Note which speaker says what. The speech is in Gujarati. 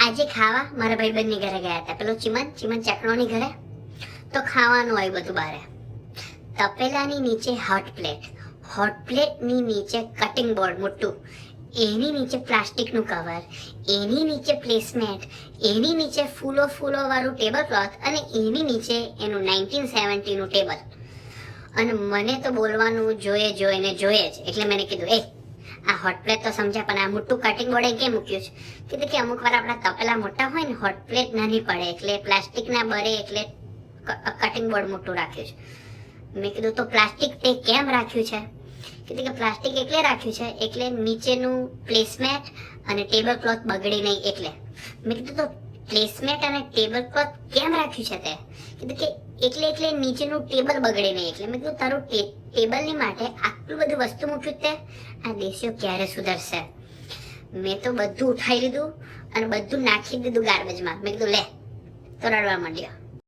Speaker 1: આજે ખાવા મારા ભાઈબંધની ઘરે ગયા હતા, પેલો ચીમન ચકણોની ઘરે. તો ખાવાનું આવ્યું બધું બારે. તપેલાની નીચે હોટ પ્લેટની નીચે કટિંગ બોર્ડ મોટું, એની નીચે પ્લાસ્ટિકનું કવર, એની નીચે પ્લેસમેટ, એની નીચે ફૂલો વાળું ટેબલ ક્લોથ, અને એની નીચે એનું 1970નું ટેબલ. અને મને તો બોલવાનું જોઈએ જ. એટલે મેં કીધું, આ હોટ પ્લેટ તો સમજ્યા, પણ આ મોટું કટિંગ બોર્ડ કેમ મૂક્યું છે? કીધું કે અમુક વાર આપણા તપેલા મોટા હોય ને, હોટ પ્લેટ નાની પડે, એટલે પ્લાસ્ટિકના બળે, એટલે કટિંગ બોર્ડ મોટું રાખ્યું છે. મેં કીધું તો પ્લાસ્ટિક તે કેમ રાખ્યું છે? કીધું કે પ્લાસ્ટિક એટલે રાખ્યું છે એટલે નીચેનું પ્લેસમેટ અને ટેબલ ક્લોથ બગડે નહીં એટલે. મેં કીધું તો પ્લેસમેટ અને ટેબલ ક્લોથ કેમ રાખ્યું છે તે? કીધું કે એટલે નીચેનું ટેબલ બગડે નહીં એટલે. મેં કીધું તારું ટેબલની માટે આટલું બધું વસ્તુ મૂક્યું તે? આ દેશીઓ ક્યારે સુધરશે? મેં તો બધું ઉઠાવી લીધું અને બધું નાખી દીધું ગાર્બેજમાં. મેં કીધું લે, તો રડવા માંડ્યો.